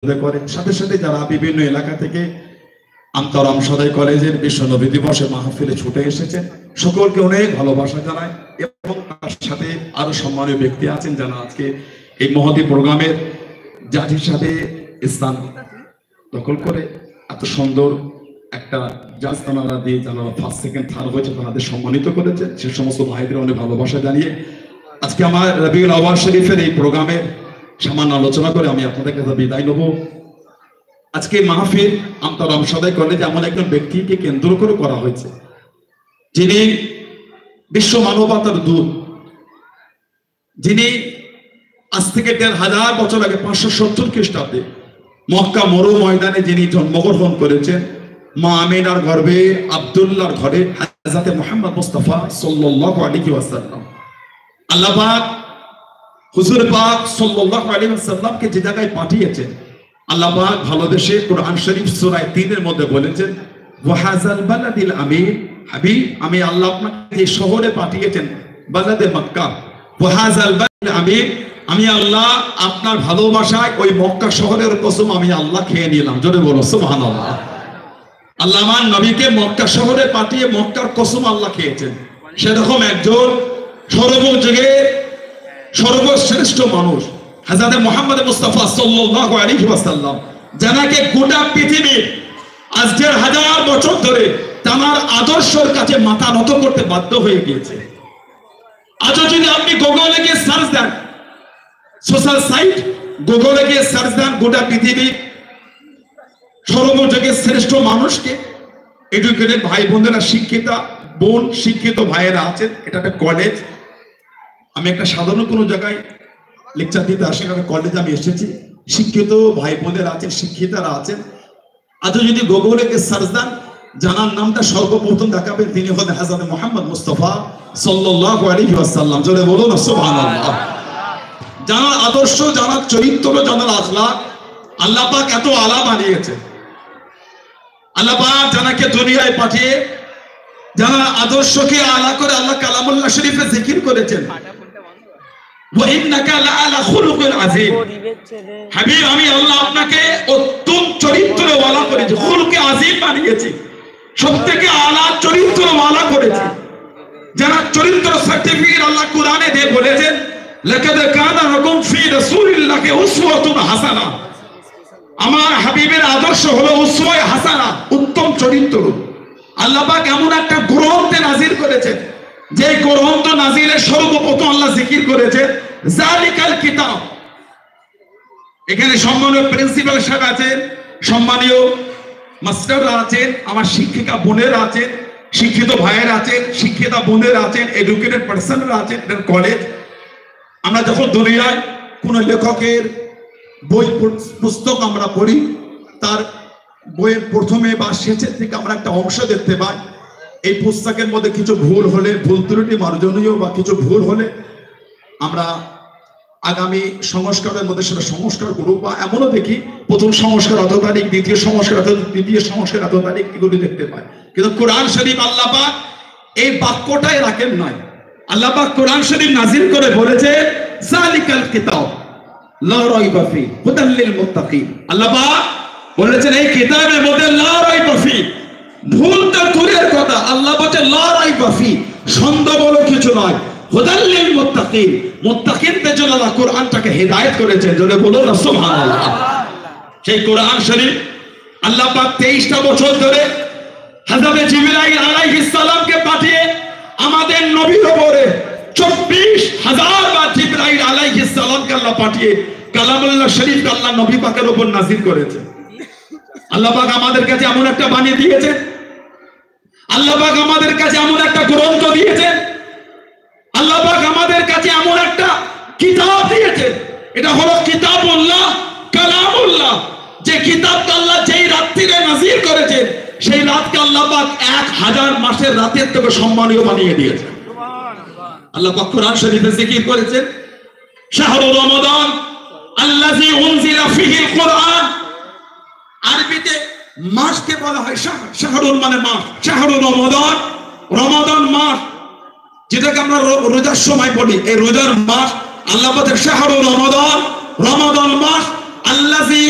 করে সাথে সাথে যারা বিভিন্ন এলাকা থেকে আন্তরাম সদয় কলেজের বিশ্ব নবী দিবসে মাহফিলে ছুটে এসেছেন সকলকে অনেক ভালোবাসা জানায় এবং তার সাথে আরো সম্মানীয় ব্যক্তি আছেন যারা আজকে এই মহতী প্রোগ্রামের জাজ হিসাবে স্থান দখল করে এত সুন্দর একটা জাজ তারা দিয়ে যারা ফার্স্ট সেকেন্ড থার্ড হয়েছে তাদের সম্মানিত করেছে সে সমস্ত ভাইদের অনেক ভালোবাসা জানিয়ে আজকে আমার রবিউল আওয়াল শরীফের এই প্রোগ্রামের সামান্য আলোচনা করে আমি আপনাদের কাছে বিদায় নেব। আজকে মাহফিল আন্তরাম সদয় কলেজে এমন একজন ব্যক্তিকে কেন্দ্র করে করা হয়েছে যিনি বিশ্ব মানবতার দূত, যিনি আজ থেকে ১৫০০ বছর আগে ৫৭০ খ্রিস্টাব্দে মক্কা মরু ময়দানে যিনি জন্মগ্রহণ করেছেন মা আমিনার গর্ভে আব্দুল্লাহর ঘরে হযরতে মুহাম্মদ মুস্তাফা সাল্লাল্লাহু আলাইহি ওয়াসাল্লাম আল্লাহ পাক হুজুর পাক সাল্লাল্লাহু আলাইহি ওয়াসাল্লামকে যে জায়গায় পাঠিয়েছেন আল্লাহ পাক ভালোবেসে কোরআন শরীফ সূরা ৩ এর মধ্যে বলেছেন ওয়াহাযাল বালাদিল আমিন হাবিব আমি আল্লাহ আপনাকে যে শহরে পাঠিয়েছেন বালাদে মক্কা ওয়াহাযাল বালাদিল আমিন আমি আল্লাহ আপনার ভালোবাসায় ওই মক্কা শহরের কসম আমি আল্লাহ খেয়ে নিলাম। জোরে বলো সুবহানাল্লাহ। আল্লাহ আমার নবীকে মক্কা শহরে পাঠিয়ে মক্কার কসম আল্লাহ খেয়েছেন। সেরকম একজন সর্বযুগের সর্বশ্রেষ্ঠ মানুষ হযরত মুহাম্মদ মুস্তাফা সাল্লাল্লাহু আলাইহি ওয়াসাল্লাম যাকে গোটা পৃথিবী আজকের ১০০০ বছর ধরে তার আদর্শের কাছে মাথা নত করতে বাধ্য হয়ে গিয়েছে। আজ যদি আপনি গুগলে গিয়ে সার্চ দেন, সোশ্যাল সাইট গুগলে গিয়ে সার্চ দেন গোটা পৃথিবী সর্বযুগের শ্রেষ্ঠ মানুষকে এডুকেটেড ভাই বোনেরা শিক্ষিতা বোন শিক্ষিত ভাইয়েরা আছেন। এটা একটা কলেজ, আমি একটা সাধারণ কোনো জায়গায় লেকচার দিতে আসি না, কলেজে আমি এসেছি। শিক্ষিত ভাই বোনেরা আছেন, শিক্ষিতারা আছেন। আজ যদি গুগলে গিয়ে সার্চ দেন জানার নামটা সর্বপ্রথম দেখাবেন তিনি হলেন হযরত মুহাম্মদ মুস্তাফা সাল্লাল্লাহু আলাইহি ওয়াসাল্লাম। জোরে বলুন সুবহানাল্লাহ। জানার আদর্শ, জানার চরিত্র, জানার আখলাক আল্লাহ পাক এত আলা বানিয়েছে। আল্লাহ পাক জানাকে দুনিয়ায় পাঠিয়ে জানার আদর্শকে আলা করে আল্লাহ কালামুল্লাহ শরীফে জিকির করেছেন ওয়া ইন্নাকা লাআলা খুলুকিন আযীম। হাবিব আমি আল্লাহ আপনাকে উত্তম চরিত্রওয়ালা করেছি, খুলুকে আযীম বানিয়েছি, সবথেকে আলা চরিত্রওয়ালা করেছি। যারা চরিত্র সার্টিফিকেট আল্লাহ কোরআনে দিয়ে বলেছেন লাকাদ কানা লাকুম ফি রাসূলিল্লাহি উসওয়াতুন হাসানা। আমার হাবিবের আদর্শ হলো উসওয়ায়ে হাসানা, উত্তম চরিত্র। আল্লাহ পাক এমন একটা গ্রন্থ নাজিল করেছেন যে গ্রন্থ নাজিলের সর্বপ্রথম আল্লাহ জিকির করেছেন জালিকাল কিতাব। এখানে সম্মানীয় প্রিন্সিপাল সাহেব আছেন, সম্মানীয় মাস্টাররা আছেন, আমার শিক্ষিকা বোনেরা আছেন, শিক্ষিত ভাইয়েরা আছেন, শিক্ষিতা বোনেরা আছেন, এডুকেটেড পার্সনরা আছেন। এটা কলেজ। আমরা যখন দুনিয়ায় কোন লেখকের বই পুস্তক আমরা পড়ি তার বইয়ের প্রথমে বা শেষের থেকে আমরা একটা অংশ দেখতে পাই। এই পুস্তকের মধ্যে কিছু ভুল হলে, ভুল ত্রুটি মার্জনীয় বা কিছু ভুল হলে আমরা আগামী সংস্কারের মধ্যে সেটা সংস্কার করব। বা এমনও দেখি প্রথম সংস্কার এত তারিখ, দ্বিতীয় সংস্কার তৃতীয় সংস্কার এত তারিখ, এগুলি দেখতে পাই। কিন্তু কোরআন শরীফ আল্লাহ পাক এই বাক্যটাই রাখেন নয়। আল্লাহ পাক কোরআন শরীফ নাজিল করে বলেছে জালিকাল কিতাব লা রাইবা ফি হুদাল লিল মুত্তাকিন। আল্লাহ পাক বলেছেন এই কিতাবের মধ্যে লা রাইবা ফি, ভুলটা দূরের কথা, আল্লাহ বলেন লা রাইবা ফি, সন্দেহ বলে কিছু নয়, হুদাল লিল মুত্তাকিন, মুত্তাকিনদের জন্য আল্লাহ কোরআনটাকে হেদায়েত করেছেন। জোরে বলুন সুবহানাল্লাহ। সেই কোরআন শরীফ আল্লাহ পাক 23টা বছর ধরে হযরত জিবরাইল আলাইহিস সালামকে পাঠিয়ে আমাদের নবীর উপরে ২৪,০০০ বার জিবরাইল আলাইহিস সালামকে আল্লাহ পাঠিয়ে কালামুল্লাহ শরীফ আল্লাহ নবী পাকের উপর নাযিল করেছে। আল্লাহ পাক আমাদের কাছে এমন একটা বাণী দিয়েছেন, আল্লাহ পাক আমাদের কাছে এমন একটা গ্রন্থ দিয়েছেন, আল্লাহ পাক আমাদের কাছে এমন একটা কিতাব দিয়েছেন। এটা হলো কিতাবুল্লাহ, কালামুল্লাহ। যে কিতাবটা আল্লাহ যেই রাত্রিরে নাযিল করেছেন সেই রাতকে আল্লাহ পাক ১০০০ মাসের রাতের থেকে সম্মানীয় বানিয়ে দিয়েছেন। আল্লাহ পাক কোরআন শরীফে জিকির করেছেন শাহরু রমাদান আল্লাযী উনজিলা ফীহিল কুরআন। আরবিতে মাসকে বলা হয় শাহরুল মানে মাস, শাহরু রমাদান, রমাদান মাস যেটাকে আমরা রোজার সময় বলি, এই রোজার মাস আল্লাহ বলেন শাহরু রমাদান, রমাদান মাস আল্লাযী